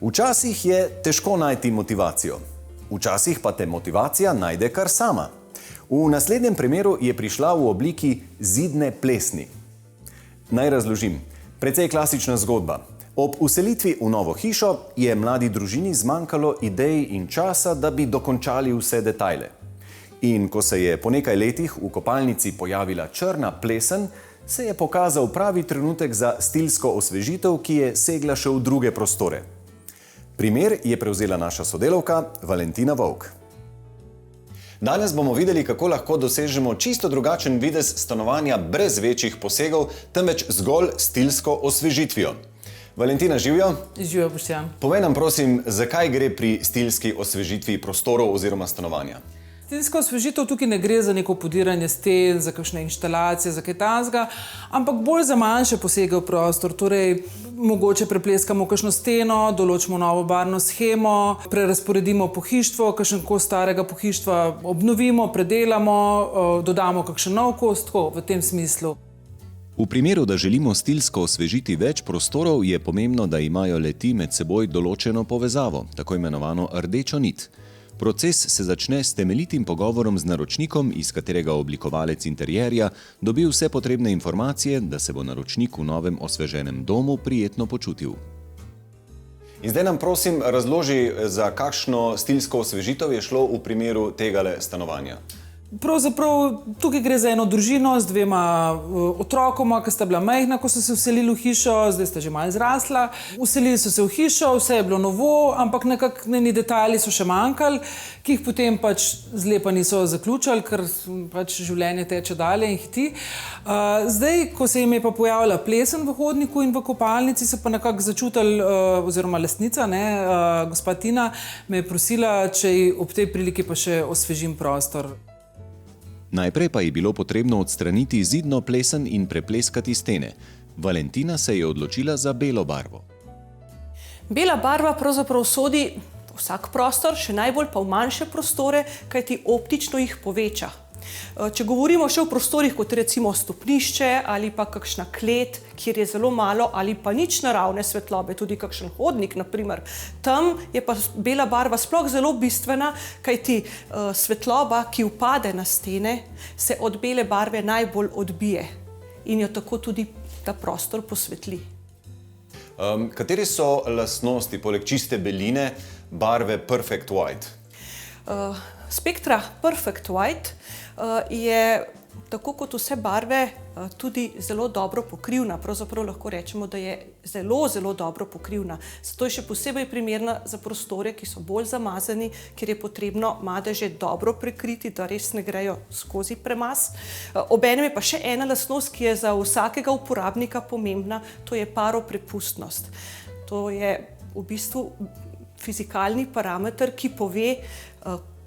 Včasih je težko najti motivacijo. Včasih pa te motivacija najde kar sama. V naslednjem primeru je prišla v obliki zidne plesni. Naj razložim. Precej klasična zgodba. Ob vselitvi v novo hišo je mladi družini zmanjkalo idej in časa, da bi dokončali vse detajle. In ko se je po nekaj letih v kopalnici pojavila črna plesen, se je pokazal pravi trenutek za stilsko osvežitev, ki je segla še v druge prostore. Primer je prevzela naša sodelavka Valentina Vovk. Danes bomo videli, kako lahko dosežemo čisto drugačen videz stanovanja brez večjih posegov, temveč zgolj stilsko osvežitvijo. Valentina, živjo? Živjo, Boštjan. Povej nam prosim, zakaj gre pri stilski osvežitvi prostorov oziroma stanovanja? Stilska osvežitev tukaj ne gre za neko podiranje sten, za kakšne inštalacije, za kaj takega, ampak bolj za manjše posege v prostor. Torej, mogoče prepleskamo kakšno steno, določimo novo barvno shemo, prerazporedimo pohištvo, kakšen kos starega pohištva obnovimo, predelamo, dodamo kakšen nov kos, tako v tem smislu. V primeru, da želimo stilsko osvežiti več prostorov, je pomembno, da imajo le-ti med seboj določeno povezavo, tako imenovano rdečo nit. Proces se začne s temeljitim pogovorom z naročnikom, iz katerega oblikovalec interierja dobi vse potrebne informacije, da se bo naročnik v novem osveženem domu prijetno počutil. In zdaj nam prosim razloži, za kakšno stilsko osvežitev je šlo v primeru tegale stanovanja. Pravzaprav tukaj gre za eno družino z dvema otrokoma, ki sta bila majhna, ko so se vselili v hišo, zdaj sta že malo zrasla. Vselili so se v hišo, vse je bilo novo, ampak nekakšni detajli so še manjkali, ki jih potem pač zlepa niso zaključili, ker pač življenje teče dalje in hiti. Zdaj, ko se jim je pa pojavila plesen v hodniku in v kopalnici, so pa nekako začutili, oziroma lastnica, gospa Tina, me je prosila, če ji ob tej priliki pa še osvežim prostor. Najprej pa je bilo potrebno odstraniti zidno plesen in prepleskati stene. Valentina se je odločila za belo barvo. Bela barva pravzaprav sodi vsak prostor, še najbolj pa v manjše prostore, kajti optično jih poveča. Če govorimo še o prostorih, kot recimo stopnišče ali pa kakšna klet, kjer je zelo malo ali pa nič naravne svetlobe, tudi kakšen hodnik, naprimer, tam je pa bela barva sploh zelo bistvena, kajti svetloba, ki upade na stene, se od bele barve najbolj odbije in jo tako tudi ta prostor posvetli. Kateri so lastnosti, poleg čiste beline, barve Perfect White? Spektra Perfect White je, tako kot vse barve, tudi zelo dobro pokrivna. Pravzaprav lahko rečemo, da je zelo, zelo dobro pokrivna. Zato je še posebej primerna za prostore, ki so bolj zamazani, ker je potrebno madeže dobro prekriti, da res ne grejo skozi premaz. Obenem je pa še ena lastnost, ki je za vsakega uporabnika pomembna, to je paroprepustnost. To je v bistvu fizikalni parameter, ki pove,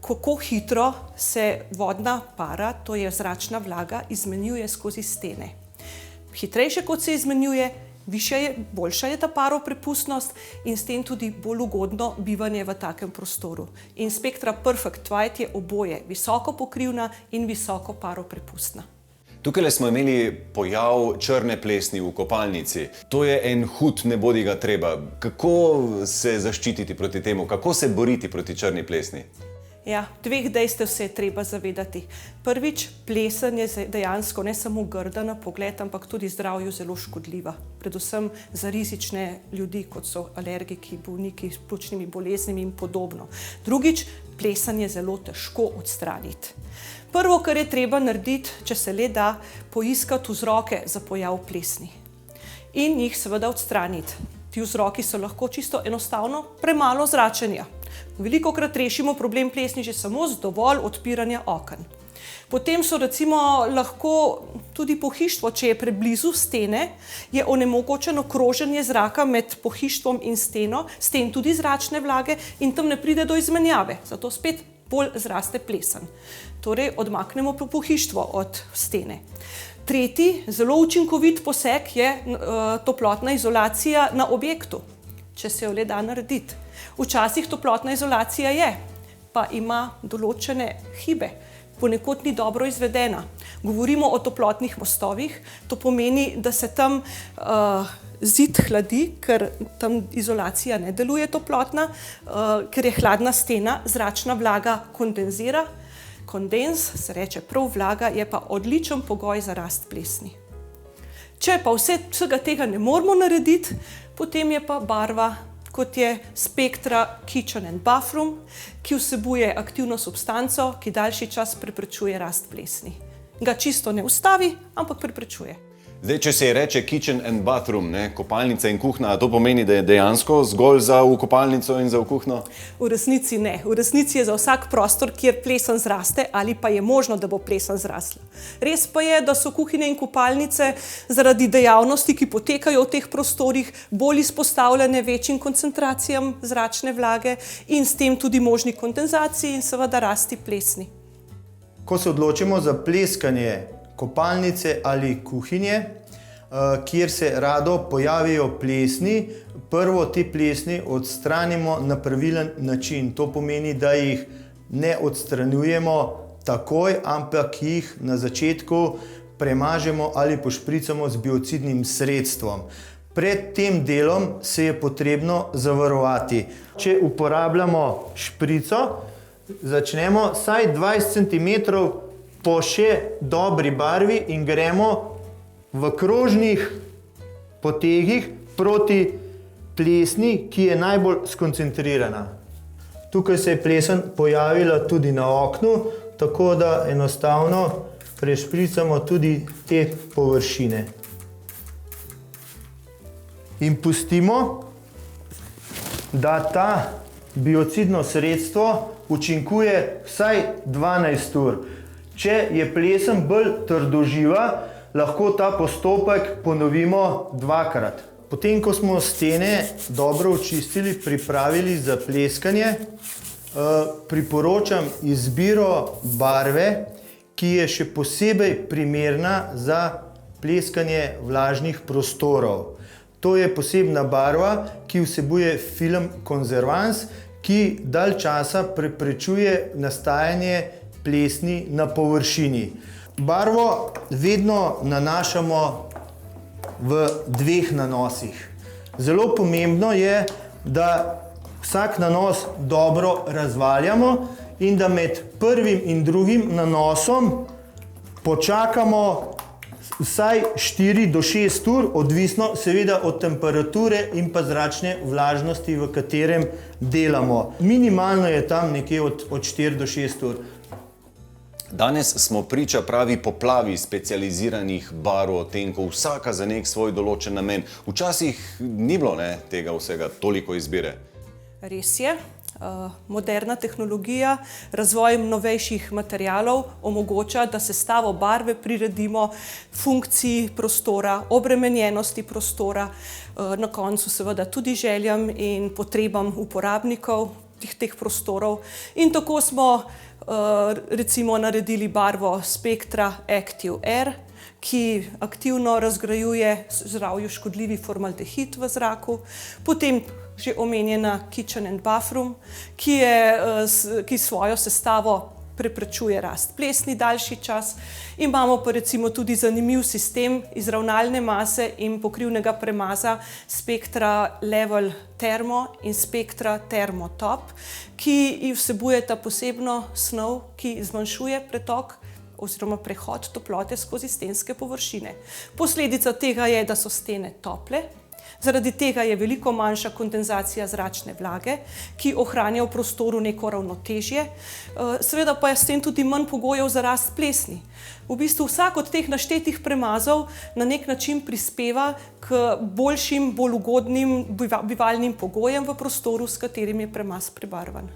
kako hitro se vodna para, to je zračna vlaga, izmenjuje skozi stene. Hitrejše kot se izmenjuje, boljša je ta paroprepustnost in s tem tudi bolj ugodno bivanje v takem prostoru. In spektra Perfect White je oboje, visoko pokrivna in visoko paroprepustna. Tukaj smo imeli pojav črne plesni v kopalnici. To je en hud nebodiga treba. Kako se zaščititi proti temu? Kako se boriti proti črni plesni? Ja, dveh dejstev se je treba zavedati. Prvič, plesen je dejansko ne samo grda na pogled, ampak tudi zdravju zelo škodljiva. Predvsem za rizične ljudi, kot so alergiki, bolniki s pljučnimi boleznimi in podobno. Drugič, plesen je zelo težko odstraniti. Prvo, kar je treba narediti, če se le da, poiskati vzroke za pojav plesni in jih seveda odstraniti. Ti vzroki so lahko čisto enostavno premalo zračenja. Velikokrat rešimo problem plesni že samo z dovolj odpiranja oken. Potem so recimo lahko tudi pohištvo, če je preblizu stene, je onemogočeno kroženje zraka med pohištvom in steno, s tem tudi zračne vlage in tam ne pride do izmenjave, zato spet bolj zraste plesen. Torej odmaknemo pohištvo od stene. Tretji, zelo učinkovit poseg je toplotna izolacija na objektu, če se jo le da narediti. Včasih toplotna izolacija je, pa ima določene hibe. ponekod ni dobro izvedena. Govorimo o toplotnih mostovih, to pomeni, da se tam zid hladi, ker tam izolacija ne deluje toplotna, ker je hladna stena, zračna vlaga kondenzira. Kondens, se reče prav vlaga, je pa odličen pogoj za rast plesni. Če pa vsega tega ne moremo narediti, potem je pa barva, kot je Spectra Kitchen and Bathroom, ki vsebuje aktivno substanco, ki daljši čas preprečuje rast plesni. Ga čisto ne ustavi, ampak preprečuje. Zdaj, če se reče kitchen and bathroom, kopalnica in kuhna, to pomeni, da je dejansko zgolj za v kopalnico in za v kuhno? V resnici ne. V resnici je za vsak prostor, kjer plesen zraste ali pa je možno, da bo plesen zrasla. Res pa je, da so kuhinje in kopalnice zaradi dejavnosti, ki potekajo v teh prostorih, bolj izpostavljene večjim koncentracijam zračne vlage in s tem tudi možni kondenzaciji in seveda rasti plesni. Ko se odločimo za pleskanje kopalnice ali kuhinje, kjer se rado pojavijo plesni, prvo te plesni odstranimo na pravilen način. To pomeni, da jih ne odstranjujemo takoj, ampak jih na začetku premažemo ali pošpricamo z biocidnim sredstvom. Pred tem delom se je potrebno zavarovati. Če uporabljamo šprico, začnemo vsaj 20 cm po še dobri barvi in gremo v krožnih potegih proti plesni, ki je najbolj skoncentrirana. Tukaj se je plesen pojavila tudi na oknu, tako da enostavno prešpricamo tudi te površine. In pustimo, da ta biocidno sredstvo učinkuje vsaj 12 ur. Če je plesen bolj trdoživa, lahko ta postopek ponovimo dvakrat. Potem, ko smo stene dobro očistili, pripravili za pleskanje, priporočam izbiro barve, ki je še posebej primerna za pleskanje vlažnih prostorov. To je posebna barva, ki vsebuje film konzervans, ki dalj časa preprečuje nastajanje plesni na površini. Barvo vedno nanašamo v dveh nanosih. Zelo pomembno je, da vsak nanos dobro razvaljamo in da med prvim in drugim nanosom počakamo vsaj 4 do 6 ur, odvisno seveda od temperature in pa zračne vlažnosti, v katerem delamo. Minimalno je tam nekje od 4 do 6 ur. Danes smo priča pravi poplavi specializiranih barv, odtenkov, vsaka za nek svoj določen namen. Včasih ni bilo tega vsega toliko izbire. Res je. Moderna tehnologija, razvoj novejših materialov omogoča, da sestavo barve priredimo funkciji prostora, obremenjenosti prostora, na koncu seveda tudi željam in potrebam uporabnikov teh prostorov. In tako smo recimo naredili barvo Spectra Active Air, ki aktivno razgrajuje zdravju škodljivi formaldehid v zraku, potem že omenjena Kitchen and Bathroom, ki svojo sestavo preprečuje rast plesni daljši čas. Imamo pa recimo tudi zanimiv sistem izravnalne mase in pokrivnega premaza Spectra Level Thermo in Spectra Thermo Top, ki vsebujeta posebno snov, ki zmanjšuje pretok oziroma prehod toplote skozi stenske površine. Posledica tega je, da so stene tople. Zaradi tega je veliko manjša kondenzacija zračne vlage, ki ohranja v prostoru neko ravnotežje, seveda pa je s tem tudi manj pogojev za rast plesni. V bistvu vsak od teh naštetih premazov na nek način prispeva k boljšim, bolj ugodnim bivalnim pogojem v prostoru, s katerim je premaz prebarvan.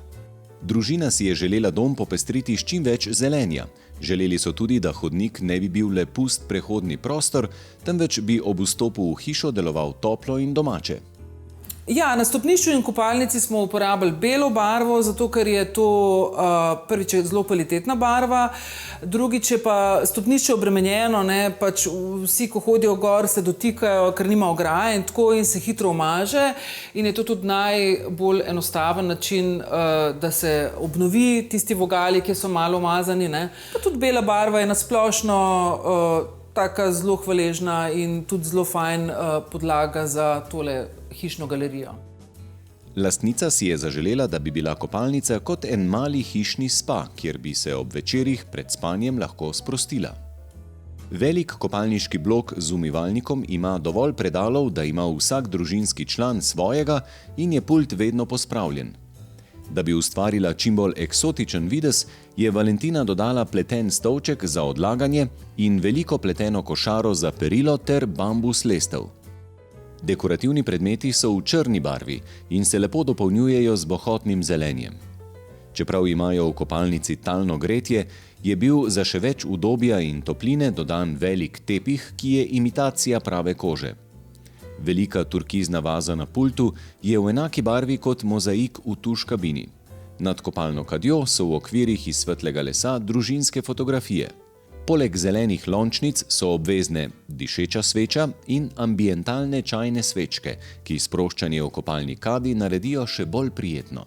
Družina si je želela dom popestriti s čim več zelenja. Želeli so tudi, da hodnik ne bi bil le pust prehodni prostor, temveč bi ob vstopu v hišo deloval toplo in domače. Ja, na stopnišču in kopalnici smo uporabili belo barvo, zato ker je to prvič je zelo kvalitetna barva, drugič je pa stopnišče obremenjeno, ne, pač vsi, ko hodijo gor, se dotikajo, ker nima ograje in tako in se hitro umaže in je to tudi najbolj enostaven način, da se obnovi tisti vogali, ki so malo umazani, ne. Pa tudi bela barva je nasplošno taka zelo hvaležna in tudi zelo fajn podlaga za tole hišno galerijo. Lastnica si je zaželela, da bi bila kopalnica kot en mali hišni spa, kjer bi se ob večerih pred spanjem lahko sprostila. Velik kopalniški blok z umivalnikom ima dovolj predalov, da ima vsak družinski član svojega in je pult vedno pospravljen. Da bi ustvarila čim bolj eksotičen videz, je Valentina dodala pleten stolček za odlaganje in veliko pleteno košaro za perilo ter bambus lestev. Dekorativni predmeti so v črni barvi in se lepo dopolnjujejo z bohotnim zelenjem. Čeprav imajo v kopalnici talno gretje, je bil za še več udobja in topline dodan velik tepih, ki je imitacija prave kože. Velika turkizna vaza na pultu je v enaki barvi kot mozaik v tuš kabini. Nad kopalno kadjo so v okvirih iz svetlega lesa družinske fotografije. Poleg zelenih lončnic so obvezne dišeča sveča in ambientalne čajne svečke, ki sproščanje v kopalni kadi naredijo še bolj prijetno.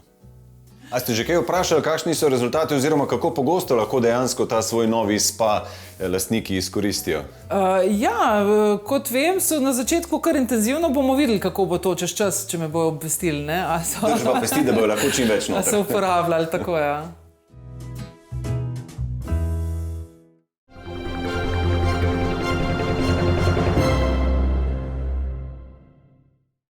A ste že kaj vprašali, kakšni so rezultati oziroma kako pogosto lahko dejansko ta svoj novi spa lastniki izkoristijo? Kot vem, so na začetku kar intenzivno, bomo videli, kako bo to čez čas, če me bojo obvestili, ne? Držba pesti, da bojo lahko čim več noter. A so uporabljali, tako ja.